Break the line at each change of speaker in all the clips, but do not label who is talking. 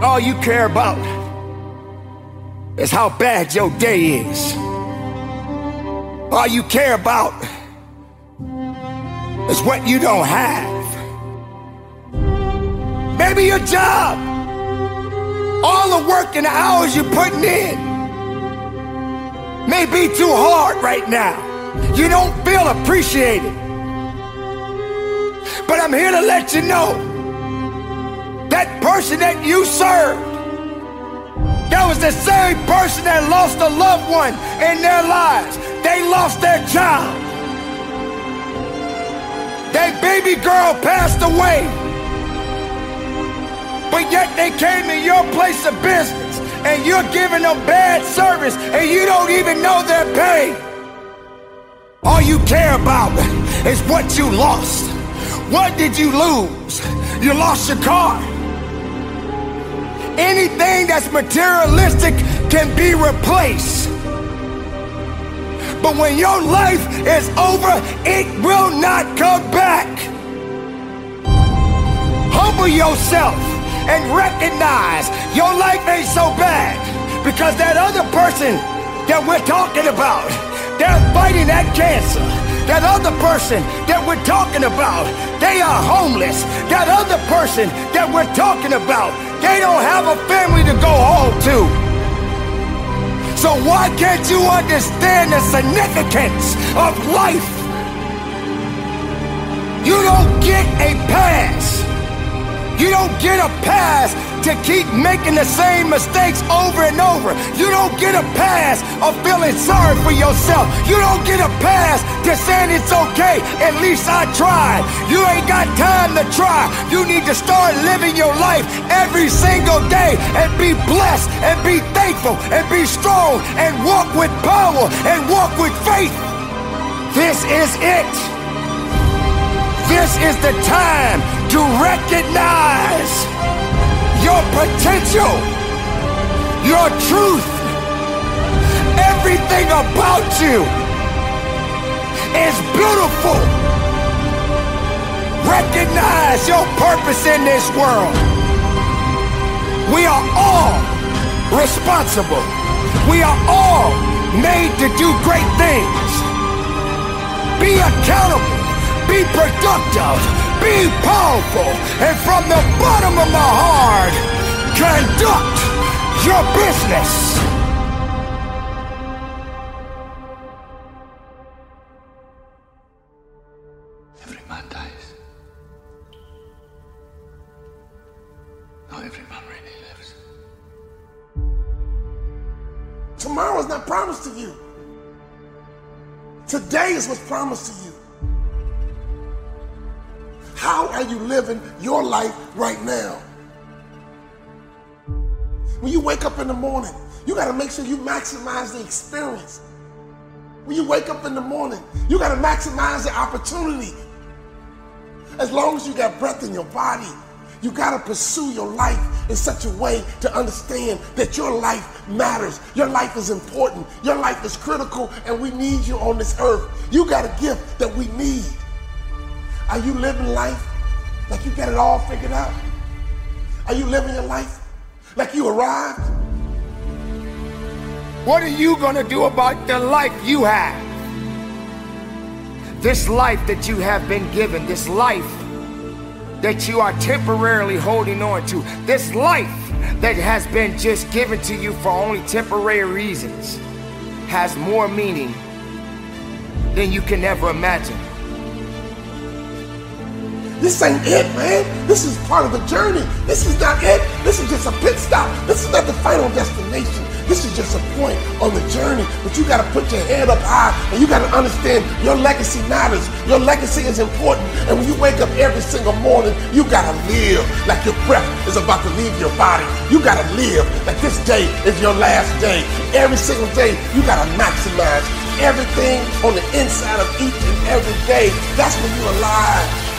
all you care about is how bad your day is. All you care about is what you don't have. Maybe your job, all the work and the hours you're putting in may be too hard right now. You don't feel appreciated. But I'm here to let you know, that person that you served, that was the same person that lost a loved one in their lives. They lost their child. Their baby girl passed away. But yet they came to your place of business and you're giving them bad service and you don't even know their pain. All you care about is what you lost. What did you lose? You lost your car. Anything that's materialistic can be replaced. But when your life is over, it will not come back. Humble yourself and recognize your life ain't so bad, because that other person that we're talking about, they're fighting that cancer. That other person that we're talking about, they are homeless. That other person that we're talking about, they don't have a family to go home to. So why can't you understand the significance of life? You don't get a pass. You don't get a pass to keep making the same mistakes over and over. You don't get a pass of feeling sorry for yourself. You don't get a pass to saying it's okay, at least I tried. You ain't got time to try. You need to start living your life every single day and be blessed and be thankful and be strong and walk with power and walk with faith. This is it. This is the time to recognize your potential, your truth. Everything about you is beautiful. Recognize your purpose in this world. We are all responsible. We are all made to do great things. Be accountable. Be productive, be powerful, and from the bottom of my heart, conduct your business.
Every man dies. Not every man really lives.
Tomorrow's not promised to you. Today is what's promised to you. How are you living your life right now? When you wake up in the morning, you got to make sure you maximize the experience. When you wake up in the morning, you got to maximize the opportunity. As long as you got breath in your body, you got to pursue your life in such a way to understand that your life matters. Your life is important. Your life is critical, and we need you on this earth. You got a gift that we need. Are you living life like you got it all figured out? Are you living your life like you arrived?
What are you gonna do about the life you have? This life that you have been given, this life that you are temporarily holding on to, this life that has been just given to you for only temporary reasons, has more meaning than you can ever imagine.
This ain't it, man. This is part of the journey. This is not it. This is just a pit stop. This is not the final destination. This is just a point on the journey. But you got to put your head up high, and you got to understand your legacy matters. Your legacy is important. And when you wake up every single morning, you got to live like your breath is about to leave your body. You got to live like this day is your last day. Every single day, you got to maximize everything on the inside of each and every day. That's when you're alive.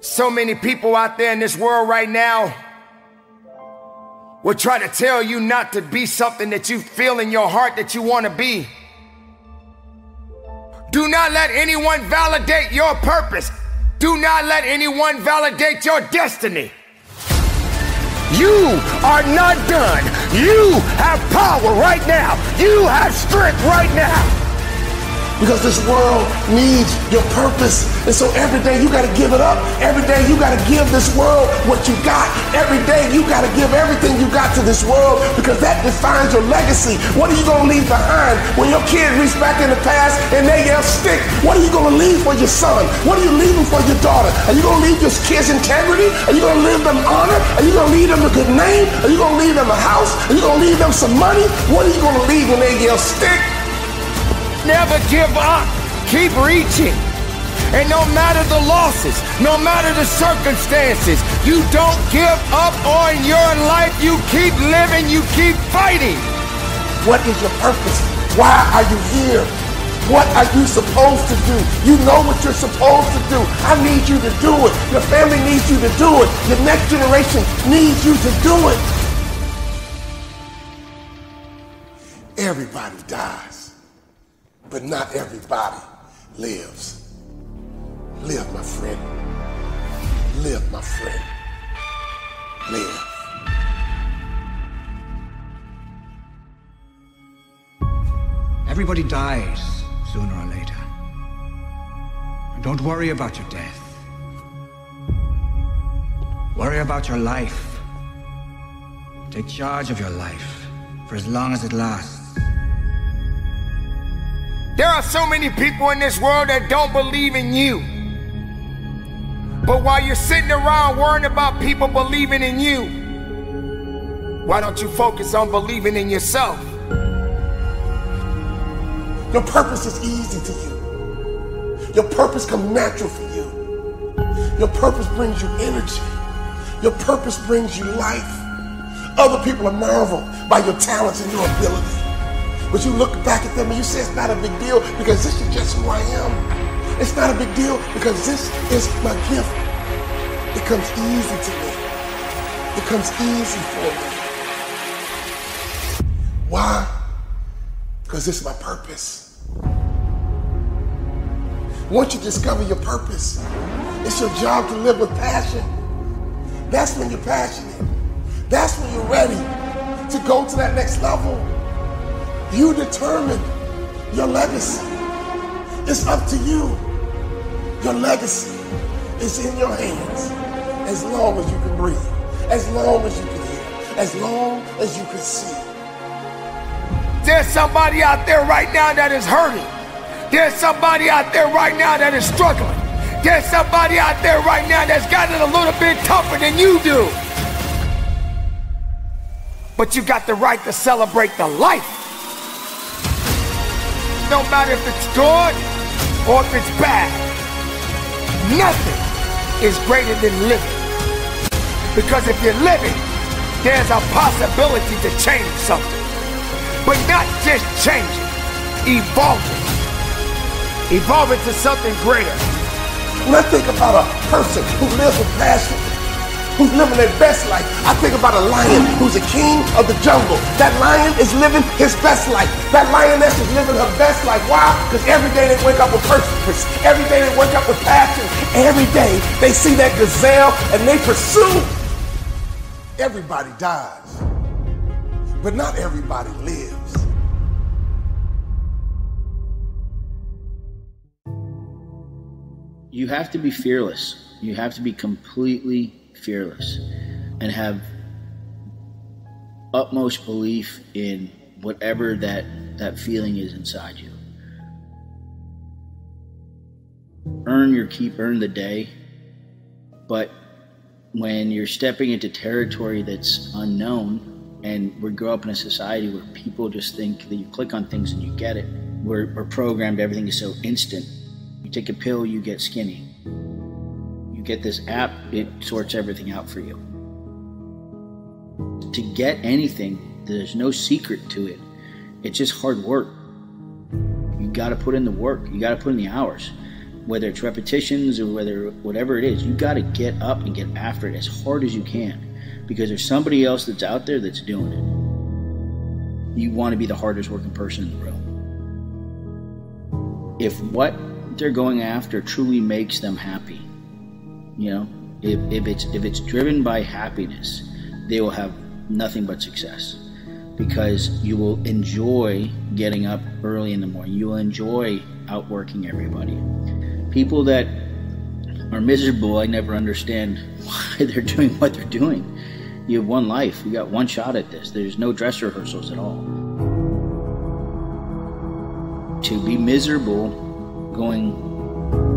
So many people out there in this world right now will try to tell you not to be something that you feel in your heart that you want to be. Do not let anyone validate your purpose. Do not let anyone validate your destiny. You are not done. You have power right now. You have strength right now.
Because this world needs your purpose. And so every day you got to give it up. Every day you got to give this world what you got. Every day you got to give everything you got to this world, because that defines your legacy. What are you going to leave behind when your kids reach back in the past and they yell stick? What are you going to leave for your son? What are you leaving for your daughter? Are you going to leave your kids integrity? Are you going to leave them honor? Are you going to leave them a good name? Are you going to leave them a house? Are you going to leave them some money? What are you going to leave when they yell stick?
Never give up. Keep reaching. And no matter the losses, no matter the circumstances, you don't give up on your life. You keep living. You keep fighting.
What is your purpose? Why are you here? What are you supposed to do? You know what you're supposed to do. I need you to do it. Your family needs you to do it. Your next generation needs you to do it. Everybody dies, but not everybody lives. Live, my friend. Live, my friend. Live.
Everybody dies sooner or later. And don't worry about your death. Worry about your life. Take charge of your life for as long as it lasts.
There are so many people in this world that don't believe in you. But while you're sitting around worrying about people believing in you, why don't you focus on believing in yourself?
Your purpose is easy to you. Your purpose comes natural for you. Your purpose brings you energy. Your purpose brings you life. Other people are marveled by your talents and your ability. But you look back at them and you say it's not a big deal because this is just who I am. It's not a big deal because this is my gift. It comes easy to me. It comes easy for me. Why? Because this is my purpose. Once you discover your purpose, it's your job to live with passion. That's when you're passionate. That's when you're ready to go to that next level. You determine your legacy. It's up to you. Your legacy is in your hands as long as you can breathe, as long as you can hear, as long as you can see.
There's somebody out there right now that is hurting. There's somebody out there right now that is struggling. There's somebody out there right now that's got it a little bit tougher than you do. But you got the right to celebrate the life. No matter if it's good or if it's bad, nothing is greater than living. Because if you're living, there's a possibility to change something. But not just change it, evolve it. Evolve it to something greater.
When I think about a person who lives with passion, who's living their best life, I think about a lion who's a king of the jungle. That lion is living his best life. That lioness is living her best life. Why? Because every day they wake up with purpose. Every day they wake up with passion. Every day they see that gazelle and they pursue. Everybody dies, but not everybody lives.
You have to be fearless. You have to be completely fearless and have utmost belief in whatever that feeling is inside you. Earn your keep, earn the day. But when you're stepping into territory that's unknown, and we grow up in a society where people just think that you click on things and you get it, we're programmed, everything is so instant. You take a pill, you get skinny. You get this app, it sorts everything out for you. To get anything, there's no secret to it. It's just hard work. You gotta put in the work. You gotta put in the hours. Whether it's repetitions or whatever it is, you gotta get up and get after it as hard as you can. Because there's somebody else that's out there that's doing it. You wanna be the hardest working person in the room. If what they're going after truly makes them happy, You know, if it's driven by happiness, they will have nothing but success, because you will enjoy getting up early in the morning. You will enjoy outworking everybody. People that are miserable, I never understand why they're doing what they're doing. You have one life. You got one shot at this. There's no dress rehearsals at all. To be miserable going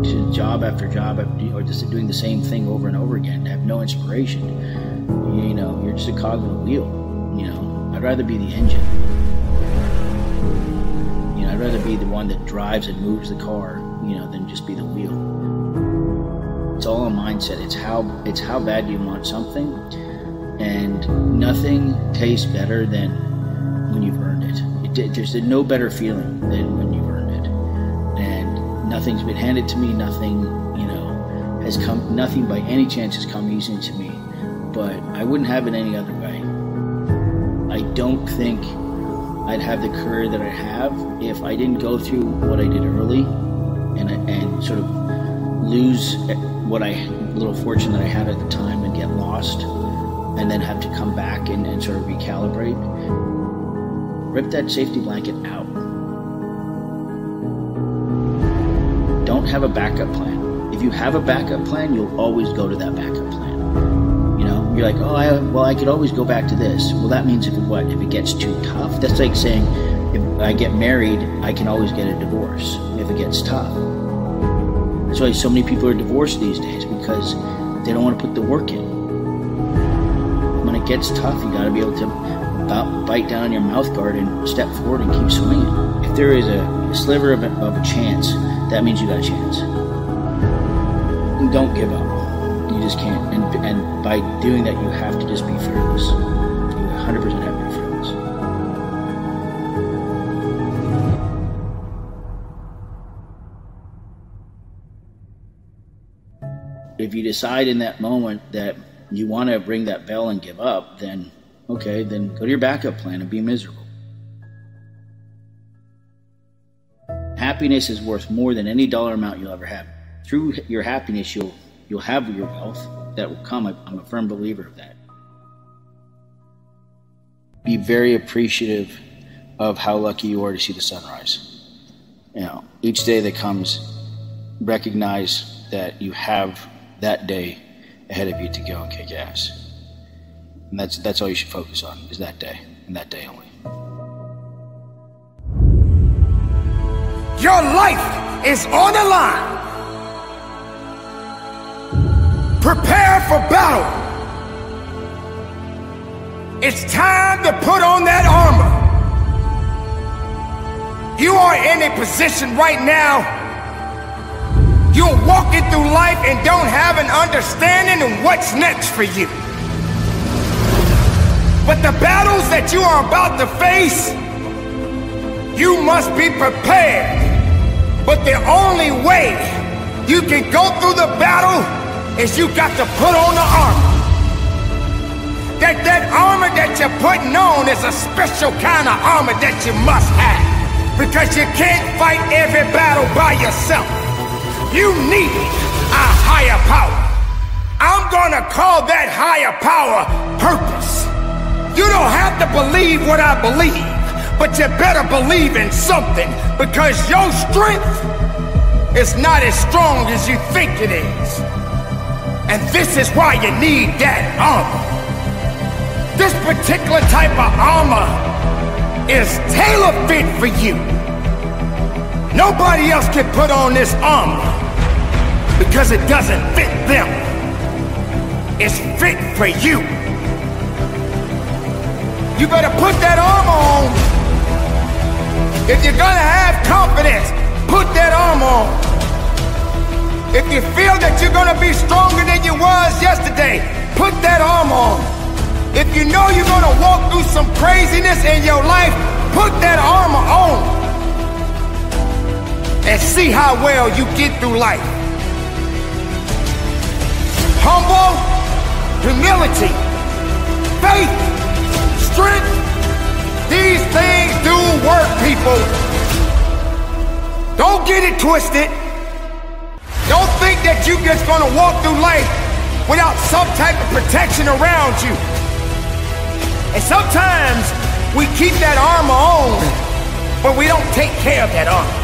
to job after job, or just doing the same thing over and over again, to have no inspiration, you know, you're just a cog in a wheel. You know, I'd rather be the engine. You know, I'd rather be the one that drives and moves the car, you know, than just be the wheel. It's all a mindset. It's how bad you want something, and nothing tastes better than when you've earned it. There's no better feeling than when you've earned it, and nothing's been handed to me. Nothing, you know, has come. Nothing by any chance has come easy to me. But I wouldn't have it any other way. I don't think I'd have the career that I have if I didn't go through what I did early, and sort of lose what little fortune that I had at the time, and get lost, and then have to come back and sort of recalibrate. Rip that safety blanket out. Don't have a backup plan. If you have a backup plan, you'll always go to that backup plan. You know, you're like, oh, I could always go back to this. Well, that means if it gets too tough. That's like saying, if I get married, I can always get a divorce if it gets tough. That's why so many people are divorced these days, because they don't want to put the work in. When it gets tough, you got to be able to bite down on your mouth guard and step forward and keep swinging. If there is a sliver of a chance, that means you got a chance. And don't give up. You just can't. And by doing that, you have to just be fearless. You 100% have to be fearless. If you decide in that moment that you want to ring that bell and give up, then okay, then go to your backup plan and be miserable. Happiness is worth more than any dollar amount you'll ever have. Through your happiness, you'll have your wealth that will come. I'm a firm believer of that. Be very appreciative of how lucky you are to see the sunrise. You know, each day that comes, recognize that you have that day ahead of you to go and kick ass. And that's all you should focus on, is that day, and that day only.
Your life is on the line. Prepare for battle. It's time to put on that armor. You are in a position right now, you're walking through life and don't have an understanding of what's next for you. But the battles that you are about to face, you must be prepared. But the only way you can go through the battle is you got to put on the armor. That armor that you're putting on is a special kind of armor that you must have, because you can't fight every battle by yourself. You need a higher power. I'm gonna call that higher power purpose. You don't have to believe what I believe, but you better believe in something, because your strength is not as strong as you think it is. And this is why you need that armor. This particular type of armor is tailor-fit for you. Nobody else can put on this armor because it doesn't fit them. It's fit for you. You better put that armor on. If you're gonna have confidence, put that armor on. If you feel that you're gonna be stronger than you was yesterday, put that armor on. If you know you're gonna walk through some craziness in your life, put that armor on. And see how well you get through life. Humble, humility, faith, strength, these things do work, people. Don't get it twisted. Don't think that you're just gonna walk through life without some type of protection around you. And sometimes we keep that armor on, but we don't take care of that armor.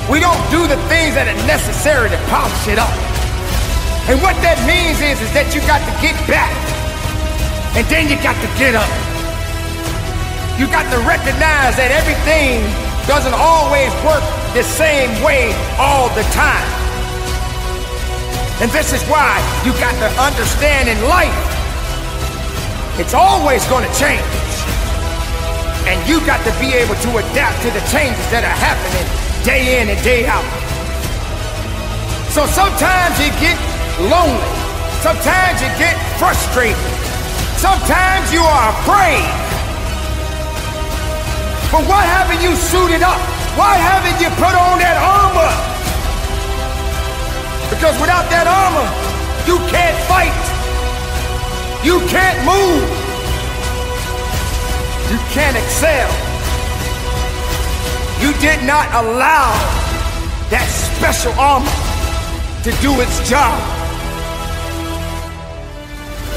We don't do the things that are necessary to polish it up. And what that means is that you got to get back, and then you got to get up. You got to recognize that everything doesn't always work the same way all the time. And this is why you got to understand in life, it's always going to change. And you got to be able to adapt to the changes that are happening day in and day out. So sometimes you get lonely. Sometimes you get frustrated. Sometimes you are afraid. But why haven't you suited up? Why haven't you put on that armor? Because without that armor, you can't fight. You can't move. You can't excel. You did not allow that special armor to do its job.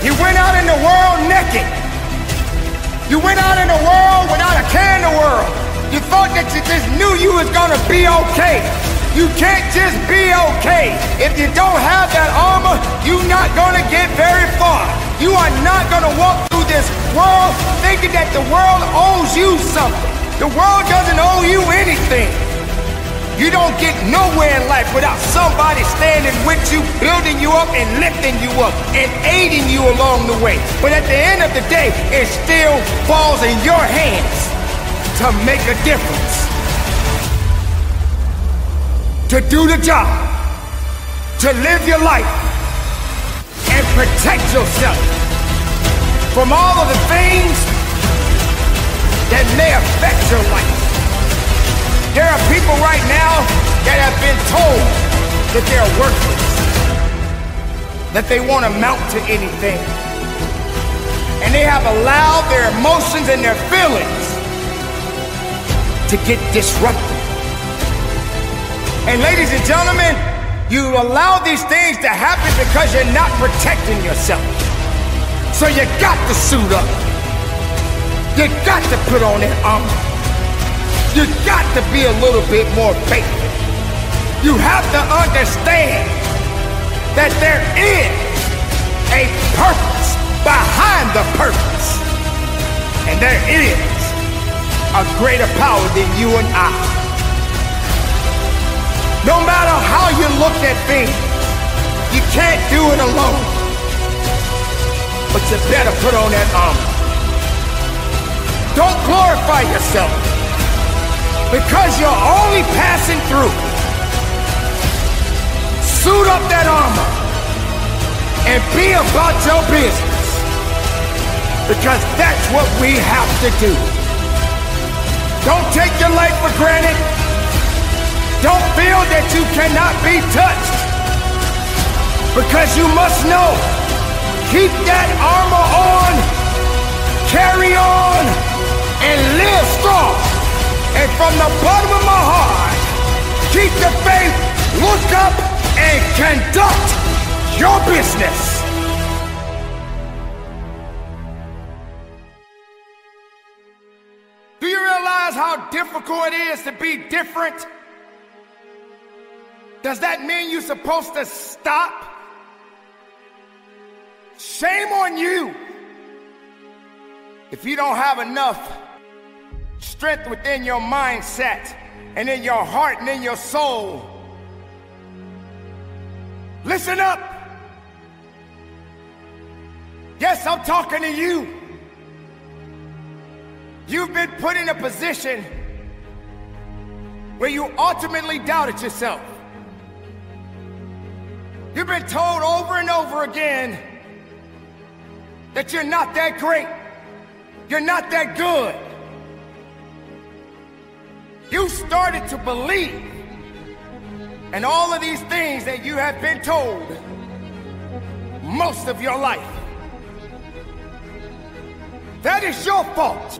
You went out in the world naked. You went out in the world without a care in the world. You thought that you just knew you was gonna be okay. You can't just be okay. If you don't have that armor, you're not gonna get very far. You are not gonna walk through this world thinking that the world owes you something. The world doesn't owe you anything. You don't get nowhere in life without somebody standing with you, building you up and lifting you up and aiding you along the way. But at the end of the day, it still falls in your hands to make a difference, to do the job, to live your life and protect yourself from all of the things that may affect your life. There are people right now that have been told that they're worthless, that they won't amount to anything. And they have allowed their emotions and their feelings to get disrupted. And ladies and gentlemen, you allow these things to happen because you're not protecting yourself. So you got to suit up. You got to put on that armor. You got to be a little bit more faithful. You have to understand that there is a purpose behind the purpose. And there is a greater power than you and I. No matter how you look at things, you can't do it alone. But you better put on that armor. Don't glorify yourself, because you're only passing through. Suit up that armor and be about your business, because that's what we have to do. Don't take your life for granted. Don't feel that you cannot be touched, because you must know, keep that armor on, carry on, and live strong. And from the bottom of my heart, keep the faith, look up, and conduct your business. Do you realize how difficult it is to be different? Does that mean you're supposed to stop? Shame on you if you don't have enough strength within your mindset and in your heart and in your soul. Listen up. Yes, I'm talking to you. You've been put in a position where you ultimately doubted yourself. You've been told over and over again that you're not that great. You're not that good. You started to believe in all of these things that you have been told most of your life. That is your fault.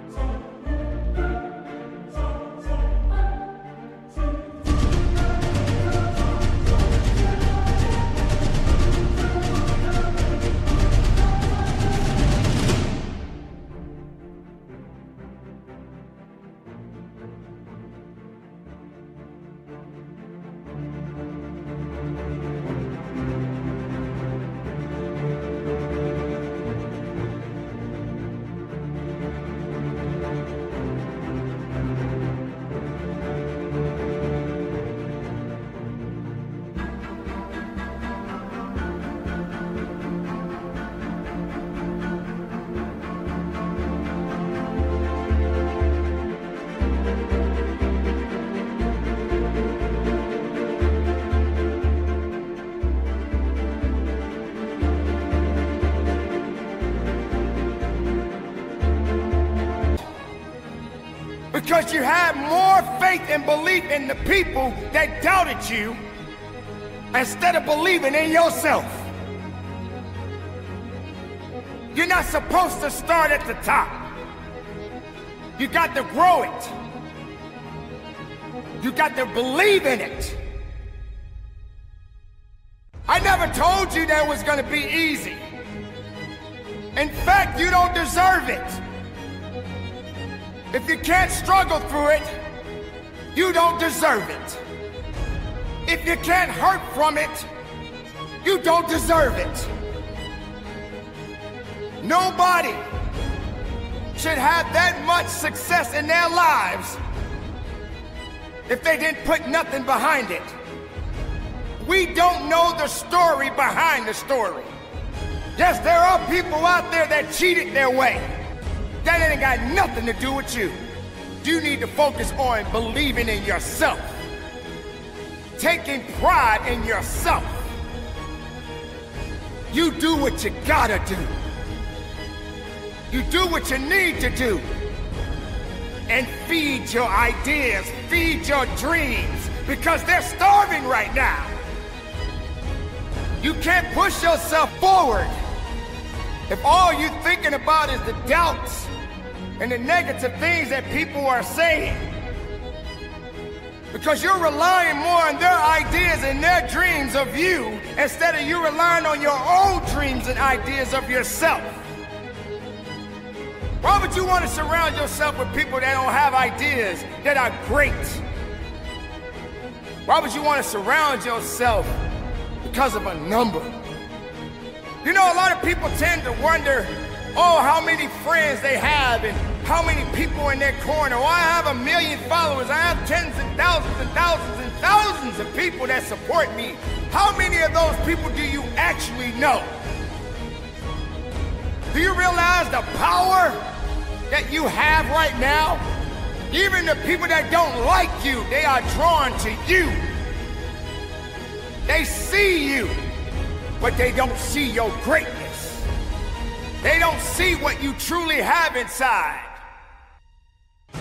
Because you had more faith and belief in the people that doubted you instead of believing in yourself. You're not supposed to start at the top. You got to grow it. You got to believe in it. I never told you that it was going to be easy. In fact, you don't deserve it. If you can't struggle through it, you don't deserve it. If you can't hurt from it, you don't deserve it. Nobody should have that much success in their lives if they didn't put nothing behind it. We don't know the story behind the story. Yes, there are people out there that cheated their way. That ain't got nothing to do with you. You need to focus on believing in yourself. Taking pride in yourself. You do what you gotta do. You do what you need to do. And feed your ideas, feed your dreams, because they're starving right now. You can't push yourself forward if all you're thinking about is the doubts and the negative things that people are saying. Because you're relying more on their ideas and their dreams of you instead of you relying on your own dreams and ideas of yourself. Why would you want to surround yourself with people that don't have ideas that are great? Why would you want to surround yourself because of a number? You know, a lot of people tend to wonder, oh, how many friends they have and how many people in their corner. Oh, I have 1 million followers. I have tens and thousands and thousands and thousands of people that support me. How many of those people do you actually know? Do you realize the power that you have right now? Even the people that don't like you, they are drawn to you. They see you, but they don't see your greatness. They don't see what you truly have inside.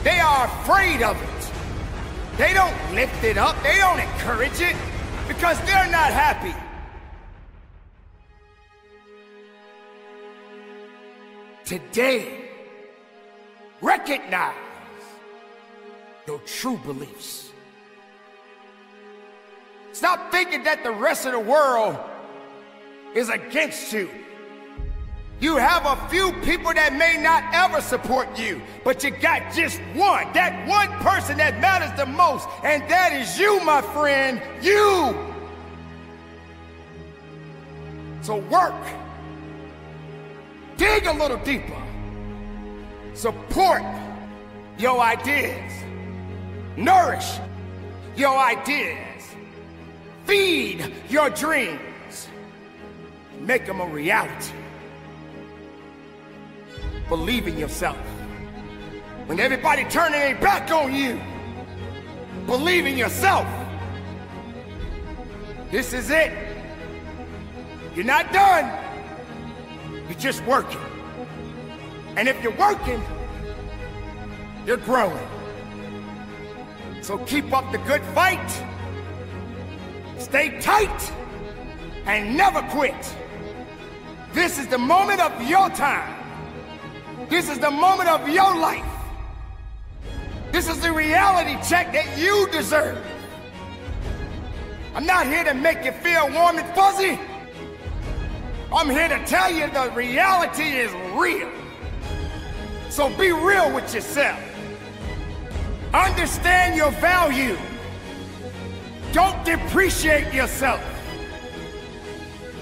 They are afraid of it. They don't lift it up. They don't encourage it because they're not happy. Today, recognize your true beliefs. Stop thinking that the rest of the world is against you. You have a few people that may not ever support you, but you got just one, that one person that matters the most, and that is you, my friend, you. So work. Dig a little deeper. Support your ideas. Nourish your ideas. Feed your dreams. Make them a reality. Believe in yourself. When everybody turning their back on you, believe in yourself. This is it. You're not done. You're just working. And if you're working, you're growing. So keep up the good fight. Stay tight and never quit. This is the moment of your time. This is the moment of your life. This is the reality check that you deserve. I'm not here to make you feel warm and fuzzy. I'm here to tell you the reality is real. So be real with yourself. Understand your value. Don't depreciate yourself.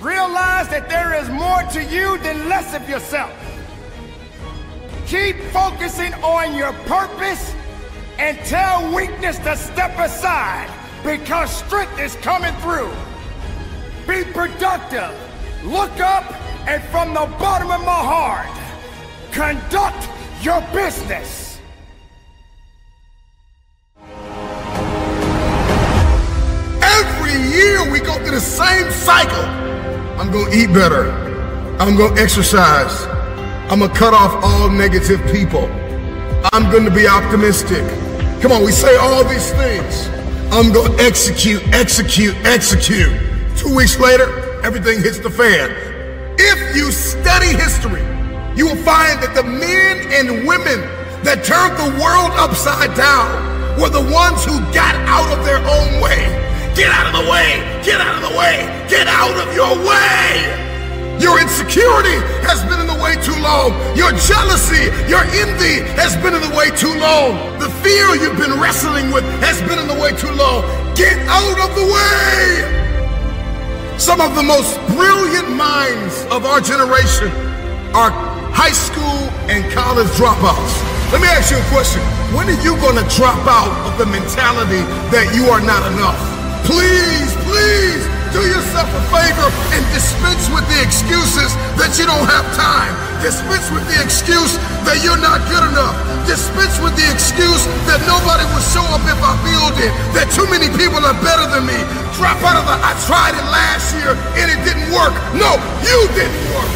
Realize that there is more to you than less of yourself. Keep focusing on your purpose and tell weakness to step aside because strength is coming through. Be productive. Look up, and from the bottom of my heart, conduct your business.
Every year we go through the same cycle. I'm gonna eat better. I'm gonna exercise. I'm gonna cut off all negative people.
I'm going to be optimistic. Come on, we say all these things. I'm going to execute, execute, execute. 2 weeks later, everything hits the fan. If you study history, you will find that the men and women that turned the world upside down were the ones who got out of their own way. Get out of the way! Get out of the way! Get out of your way! Your insecurity has been in the way too long. Your jealousy, your envy has been in the way too long. The fear you've been wrestling with has been in the way too long. Get out of the way! Some of the most brilliant minds of our generation are high school and college dropouts. Let me ask you a question. When are you going to drop out of the mentality that you are not enough? Please, please do yourself a favor and dispense with the excuses that you don't have time. Dispense with the excuse that you're not good enough. Dispense with the excuse that nobody will show up if I build it, that too many people are better than me. Drop out of the, I tried it last year and it didn't work. No, you didn't work.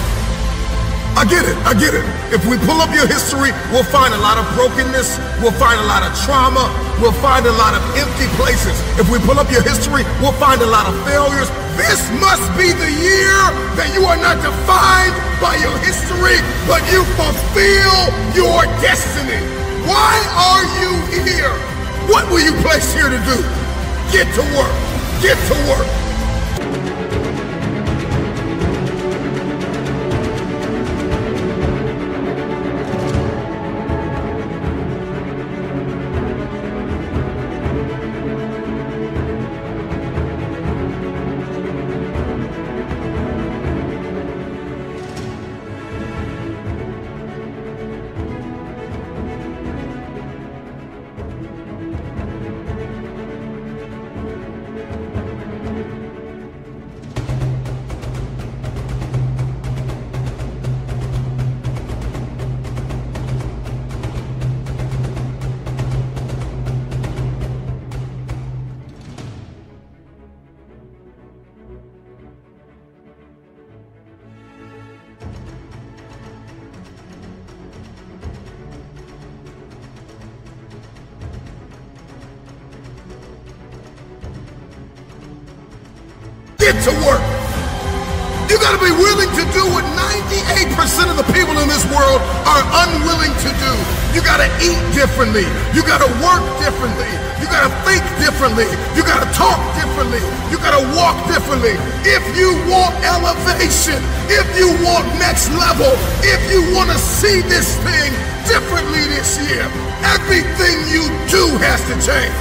I get it, I get it. If we pull up your history, we'll find a lot of brokenness, we'll find a lot of trauma, we'll find a lot of empty places. If we pull up your history, we'll find a lot of failures. This must be the year that you are not defined by your history, but you fulfill your destiny. Why are you here? What were you placed here to do? Get to work, get to work. Get to work. You gotta be willing to do what 98% of the people in this world are unwilling to do. You gotta eat differently. You gotta work differently. You gotta think differently. You gotta talk differently. You gotta walk differently. If you want elevation, if you want next level, if you wanna see this thing differently this year, everything you do has to change.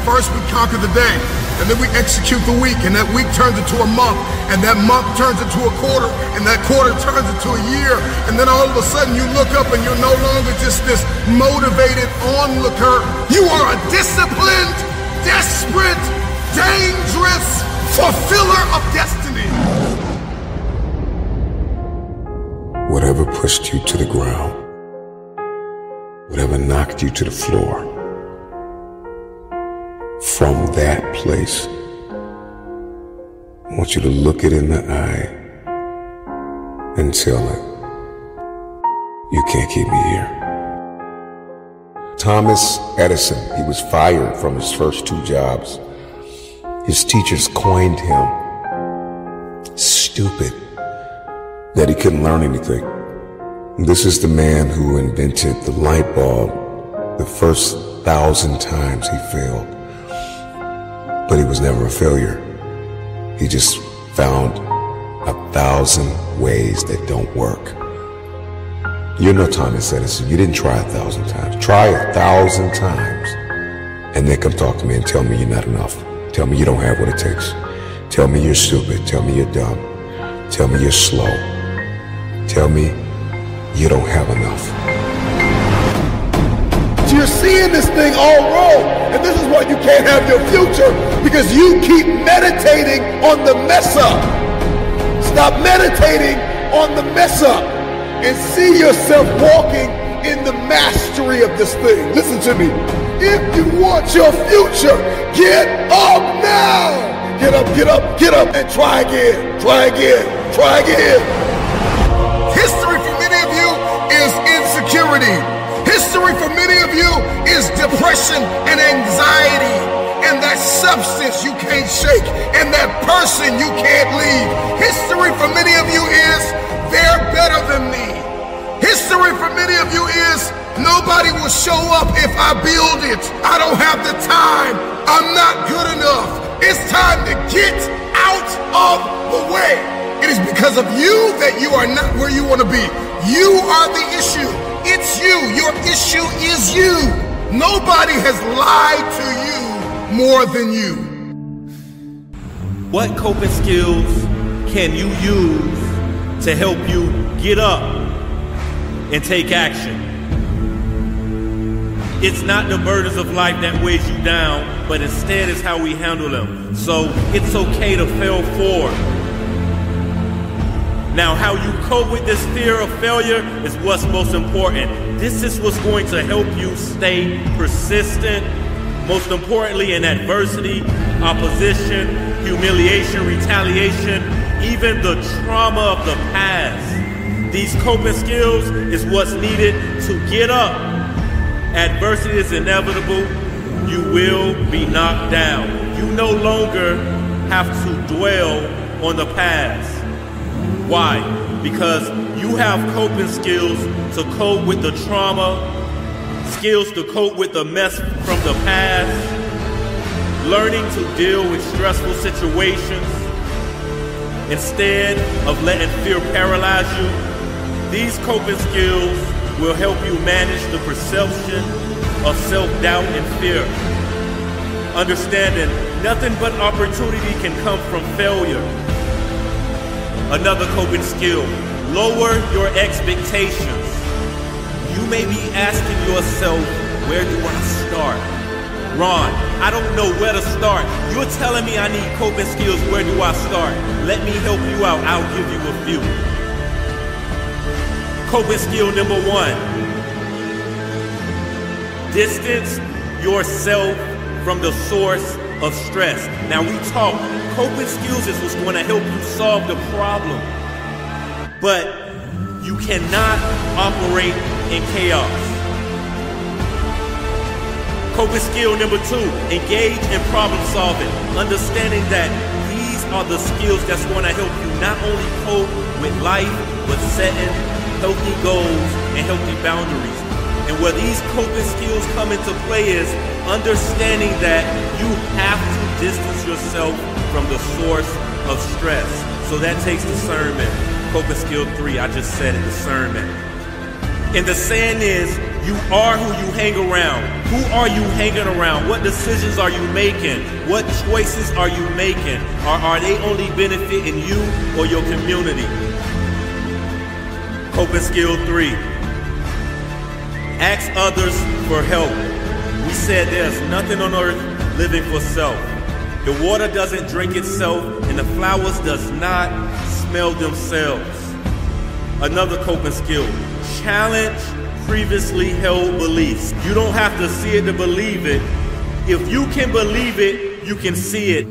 First, we conquer the day. And then we execute the week, and that week turns into a month, and that month turns into a quarter, and that quarter turns into a year, and then all of a sudden you look up and you're no longer just this motivated onlooker. You are a disciplined, desperate, dangerous fulfiller of destiny.
Whatever pushed you to the ground, whatever knocked you to the floor, from that place, I want you to look it in the eye and tell it, you can't keep me here. Thomas Edison, he was fired from his first 2 jobs. His teachers coined him stupid, that he couldn't learn anything. This is the man who invented the light bulb. The first 1,000 times he failed. But he was never a failure. He just found 1,000 ways that don't work. You're no Thomas Edison. You didn't try 1,000 times. Try 1,000 times and then come talk to me and tell me you're not enough. Tell me you don't have what it takes. Tell me you're stupid. Tell me you're dumb. Tell me you're slow. Tell me you don't have enough.
You're seeing this thing all wrong, and this is why you can't have your future, because you keep meditating on the mess up. Stop meditating on the mess up and see yourself walking in the mastery of this thing. Listen to me. If you want your future, get up now. Get up, get up, get up, and try again, try again, try again. History for many of you is insecurity.
History for many of you is depression and anxiety, and that substance you can't shake, and that person you can't leave. History for many of you is they're better than me. History for many of you is nobody will show up if I build it. I don't have the time. I'm not good enough. It's time to get out of the way. It is because of you that you are not where you want to be. You are the issue. It's you. Your issue is you. Nobody has lied to you more than you.
What coping skills can you use to help you get up and take action? It's not the burdens of life that weighs you down, but instead it's how we handle them. So it's okay to fail forward. Now, how you cope with this fear of failure is what's most important. This is what's going to help you stay persistent. Most importantly, in adversity, opposition, humiliation, retaliation, even the trauma of the past. These coping skills is what's needed to get up. Adversity is inevitable. You will be knocked down. You no longer have to dwell on the past. Why? Because you have coping skills to cope with the trauma, skills to cope with the mess from the past, learning to deal with stressful situations instead of letting fear paralyze you. These coping skills will help you manage the perception of self-doubt and fear. Understanding nothing but opportunity can come from failure. Another coping skill, lower your expectations. You may be asking yourself, where do I start? Ron, I don't know where to start. You're telling me I need coping skills, where do I start? Let me help you out, I'll give you a few. Coping skill number 1, distance yourself from the source of stress. Now we talk, coping skills is what's going to help you solve the problem. But you cannot operate in chaos. Coping skill number 2, engage in problem solving. Understanding that these are the skills that's going to help you not only cope with life, but setting healthy goals and healthy boundaries. And where these coping skills come into play is understanding that you have to distance yourself from the source of stress. So that takes discernment. Coping skill 3, I just said it, discernment. And the saying is, you are who you hang around. Who are you hanging around? What decisions are you making? What choices are you making? Are they only benefiting you or your community? Coping skill 3, ask others for help. We said there's nothing on earth living for self. The water doesn't drink itself, and the flowers does not smell themselves. Another coping skill, challenge previously held beliefs. You don't have to see it to believe it. If you can believe it, you can see it.